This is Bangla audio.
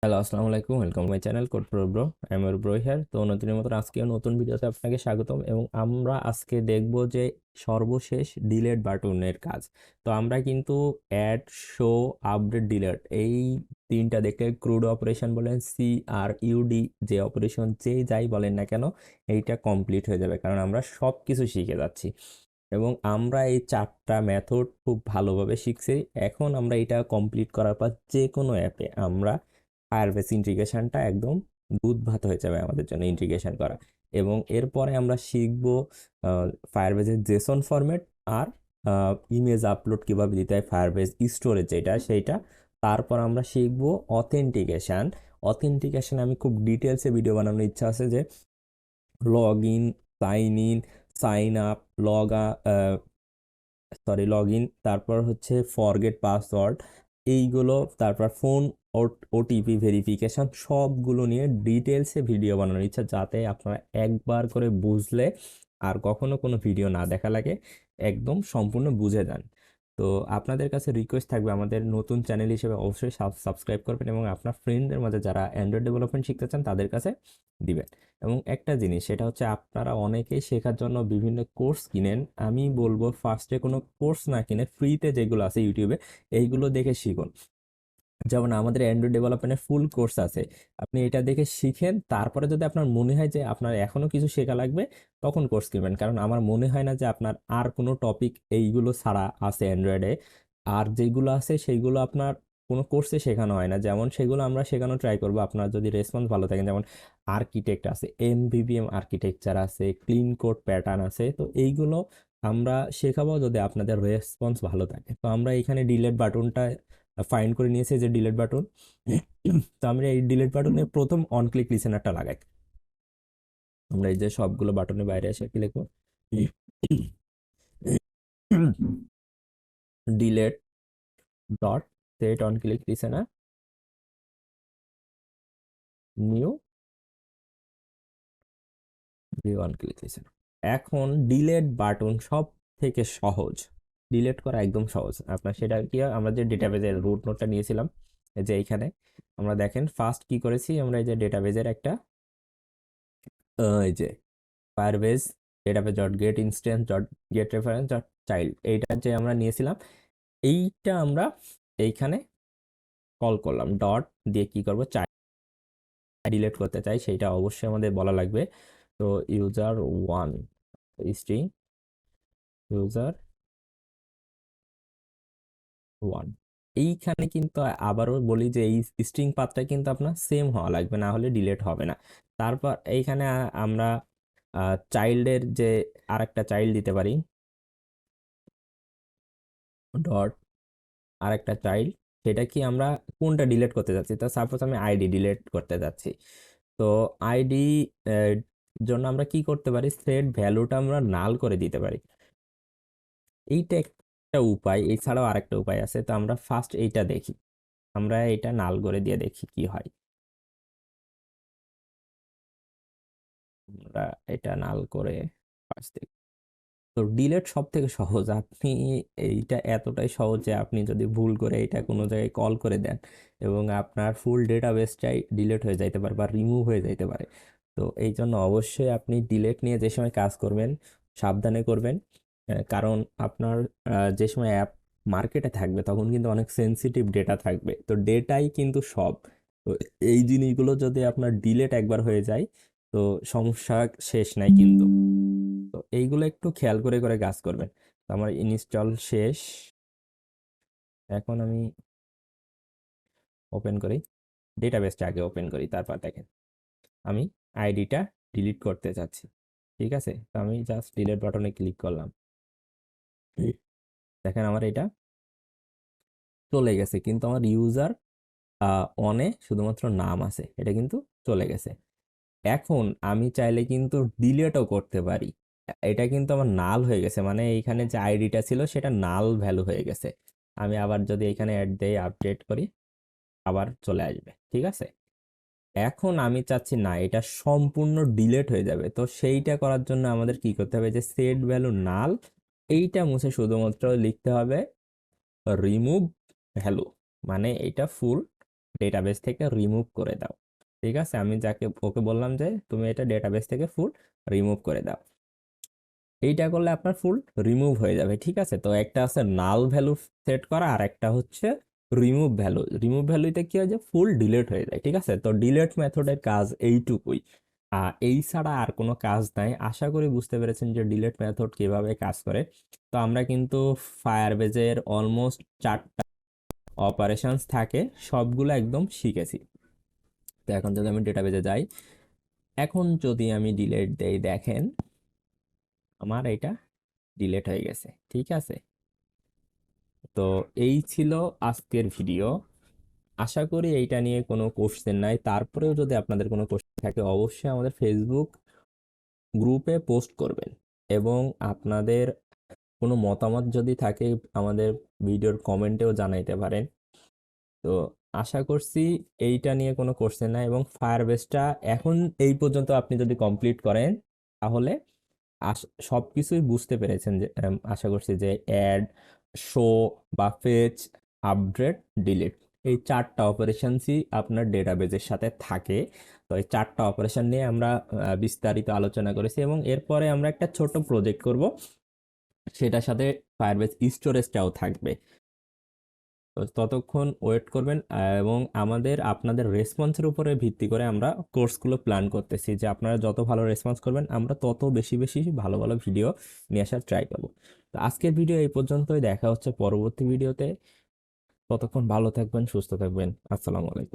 হ্যালো, আসসালামু আলাইকুম। Welcome my channel CodePro bro. I am your bro here. তো নতুনের মতন আজকেও নতুন ভিডিওতে আপনাকে স্বাগতম এবং আমরা আজকে দেখব যে সর্বশেষ ডিলেট বাটনের কাজ। তো আমরা কিন্তু অ্যাড, শো, আপডেট, ডিলেট এই তিনটা দেখে ক্রুড অপারেশন বলেন, CRUD যে অপারেশন যেই যাই বলেন না কেন এইটা কমপ্লিট হয়ে যাবে, কারণ আমরা সব কিছু শিখে যাচ্ছি এবং আমরা এই চারটা মেথড খুব ভালোভাবে শিখছি। এখন আমরা এটা কমপ্লিট করার পর যে কোনো অ্যাপে আমরা ফায়ারবেস ইন্টিগ্রেশনটা একদম দুধ ভাত হয়ে যাবে আমাদের জন্য ইন্টিগ্রেশন করা। এবং এরপরে আমরা শিখব ফায়ারবেসের জেসন ফরম্যাট আর ইমেজ আপলোড কিভাবে দিতে হয় ফায়ারবেস স্টোরেজ যেটা সেইটা। তারপর আমরা শিখব অথেন্টিকেশন। অথেন্টিকেশন আমি খুব ডিটেলসে ভিডিও বানানোর ইচ্ছা আছে, যে log in, sign up, log in, তারপর হচ্ছে ফরগেট পাসওয়ার্ড, এইগুলো, তারপর ফোন ওটিপি ভেরিফিকেশন, সবগুলো নিয়ে ডিটেলসে ভিডিও বানানোর ইচ্ছা, যাতে আপনারা একবার করে বুঝলে আর কখনো কোনো ভিডিও না দেখা লাগে, একদম সম্পূর্ণ বুঝে যান। তো আপনাদের কাছে রিকোয়েস্ট থাকবে আমাদের নতুন চ্যানেল হিসেবে অবশ্যই সাবস্ক্রাইব করবেন এবং আপনার ফ্রেন্ডদের মাঝে যারা অ্যান্ড্রয়েড ডেভেলপমেন্ট শিখতে চান তাদের কাছে দিবেন। এবং একটা জিনিস, সেটা হচ্ছে আপনারা অনেকেই শেখার জন্য বিভিন্ন কোর্স কিনেন। আমি বলবো ফার্স্টে কোনো কোর্স না কিনে ফ্রিতে যেগুলো আছে ইউটিউবে এইগুলো দেখে শিখুন। যেমন আমাদের অ্যান্ড্রয়েড ডেভেলপমেন্টের ফুল কোর্স আছে, আপনি এটা দেখে শিখেন। তারপরে যদি আপনার মনে হয় যে আপনার এখনো কিছু শেখা লাগবে তখন কোর্স কিনবেন, কারণ আমার মনে হয় না যে আপনার আর কোনো টপিক এইগুলো ছাড়া আছে অ্যান্ড্রয়েডে। আর যেগুলো আছে সেইগুলো আপনার কোনো কোর্সে শেখানো হয় না, যেমন সেগুলো আমরা শেখানো ট্রাই করবো আপনার যদি রেসপন্স ভালো থাকে। যেমন আর্কিটেক্ট আছে, MVVM আর্কিটেকচার আছে, ক্লিন কোড প্যাটার্ন আছে, তো এইগুলো আমরা শেখাবো যদি আপনাদের রেসপন্স ভালো থাকে। তো আমরা এখানে ডিলেট বাটনটা ফাইন্ড করে নিয়েছি, যে ডিলেট বাটন। তো আমরা এই ডিলেট বাটনে প্রথম অন ক্লিক লিসেনারটা লাগাই। আমরা এই যে সবগুলো বাটনের বাইরে এসে কি লিখবো, delete dot set on click listener new view on click listener. এখন ডিলেট বাটন সব থেকে সহজ, ডিলেট করা একদম সহজ। আপনার সেটা কি হয়, আমরা যে ডেটাবেজের রুট নোটটা নিয়েছিলাম, এই যে এইখানে আমরা দেখেন ফার্স্ট কি করেছি, আমরা এই যে ডেটাবেজের একটা এই যে Firebase database dot gate instance dot gate reference dot child, এইটা যে আমরা নিয়েছিলাম, এইটা আমরা এইখানে কল করলাম, ডট দিয়ে কি করব, চাইল্ড ডিলিট করতে চাই সেইটা অবশ্যই আমাদের বলা লাগবে। তো user one string user one, এইখানে কিন্তু আবারও বলি যে এই স্ট্রিং পাথটা কিন্তু আপনার সেম হওয়া লাগবে, না হলে ডিলিট হবে না। তারপর এইখানে আমরা চাইল্ডের যে আরেকটা চাইল্ড দিতে পারি, ডট আরেকটা চাইল্ড, সেটা কি আমরা কোনটা ডিলিট করতে যাচ্ছি। তো সাপোজ আমি আইডি ডিলিট করতে যাচ্ছি, তো আইডি জন্য আমরা কি করতে পারি, সেট ভ্যালুটা আমরা নাল করে দিতে পারি। এইটা একটা উপায়, এছাড়াও আরেকটা উপায় আছে। তো আমরা ফার্স্ট এইটা দেখি, আমরা এটা নাল করে দিয়ে দেখি কি হয়। আমরা এটা নাল করে ফার্স্ট দেখি। তো ডিলেট সব থেকে সহজ, আপনি এইটা এতটাই সহজ যে আপনি যদি ভুল করে এটা কোনো জায়গায় কল করে দেন এবং আপনার ফুল ডেটাবেসটাই ডিলেট হয়ে যাইতে পারে বা রিমুভ হয়ে যাইতে পারে। তো এই জন্য অবশ্যই আপনি ডিলেট নিয়ে যে সময় কাজ করবেন সাবধানে করবেন। কারণ আপনার যে সময় অ্যাপ মার্কেটে থাকবে তখন কিন্তু অনেক সেনসিটিভ ডেটা থাকবে, তো ডেটাই কিন্তু সব। তো এই জিনিসগুলো যদি আপনার ডিলেট একবার হয়ে যায় তো সমস্যা শেষ নাই কিন্তু। তো এইগুলো একটু খেয়াল করে করে কাজ করবেন। তো আমার ইনস্টল শেষ, এখন আমি ওপেন করি, ডেটাবেসটা আগে ওপেন করি, তারপর দেখেন আমি আইডিটা ডিলিট করতে চাচ্ছি। ঠিক আছে, তো আমি জাস্ট ডিলিট বাটনে ক্লিক করলাম, দেখেন আমার এটা চলে গেছে, কিন্তু আমার ইউজার অনে শুধুমাত্র নাম আছে, এটা কিন্তু চলে গেছে। এখন আমি চাইলে কিন্তু ডিলিটও করতে পারি, এটা কিন্তু আমার নাল হয়ে গেছে, মানে এইখানে যে আইডিটা ছিল সেটা নাল ভ্যালু হয়ে গেছে। আমি আবার যদি এখানে অ্যাড দিয়ে আপডেট করি আবার চলে আসবে, ঠিক আছে। এখন আমি চাচ্ছি না এটা সম্পূর্ণ ডিলিট হয়ে যাবে, তো সেইটা করার জন্য আমাদের কি করতে হবে, যে সেট ভ্যালু নাল এইটা মুছে শুধুমাত্র লিখতে হবে রিমুভ ভ্যালু, মানে এটা ফুল ডেটাবেস থেকে রিমুভ করে দাও। ঠিক আছে, আমি যাকে ওকে বললাম যে তুমি এটা ডেটাবেস থেকে ফুল রিমুভ করে দাও। এইটা করলে আপনার ফুল রিমুভ হয়ে যাবে। ঠিক আছে, তো একটা আছে নাল ভ্যালু সেট করা, আর একটা হচ্ছে রিমুভ ভ্যালু। রিমুভ ভ্যালুতে কি হয় যে ফুল ডিলিট হয়ে যায়। ঠিক আছে, তো ডিলিট মেথডের কাজ এইটুকুই, এই ছাড়া আর কোনো কাজ নাই। আশা করি বুঝতে পেরেছেন যে ডিলিট মেথড কিভাবে কাজ করে। তো আমরা কিন্তু ফায়ারবেজের অলমোস্ট 4টা অপারেশনস থাকে, সবগুলো একদম শিখেছি। তো এখন যদি আমি ডেটাবেজে যাই, এখন যদি আমি ডিলিট দেই, দেখেন আমার এটা ডিলিট হয়ে গেছে। ঠিক আছে, তো এই ছিল আজকের ভিডিও। আশা করি এইটা নিয়ে কোনো কোশ্চেন নাই। তারপরেও যদি আপনাদের কোনো কোশ্চেন থাকে অবশ্যই আমাদের ফেসবুক গ্রুপে পোস্ট করবেন, এবং আপনাদের কোনো মতামত যদি থাকে আমাদের ভিডিওর কমেন্টেও জানাইতে পারেন। তো আশা করছি এইটা নিয়ে কোনো কোশ্চেন নাই, এবং ফায়ারবেসটা এখন এই পর্যন্ত আপনি যদি কমপ্লিট করেন তাহলে সবকিছুই বুঝতে পেরেছেন। যে আশা করছি যে অ্যাড, শো বা ফেচ, আপডেট, ডিলিট, এই 4টা অপারেশনসই আপনার ডেটাবেজের সাথে থাকে। তো এই 4টা অপারেশন নিয়ে আমরা বিস্তারিত আলোচনা করেছি, এবং এরপরে আমরা একটা ছোট প্রজেক্ট করব, সেটার সাথে ফায়ারবেস স্টোরেজটাও থাকবে। তো ততক্ষণ ওয়েট করবেন, এবং আপনাদের রেসপন্সের উপরে ভিত্তি করে আমরা কোর্সগুলো প্ল্যান করতেছি, যে আপনারা যত ভালো রেসপন্স করবেন আমরা তত বেশি বেশি ভালো ভালো ভিডিও নিয়ে আসার ট্রাই করব। তো আজকের ভিডিও এই পর্যন্তই, দেখা হচ্ছে পরবর্তী ভিডিওতে। ততক্ষণ ভালো থাকবেন, সুস্থ থাকবেন। আসসালামু আলাইকুম।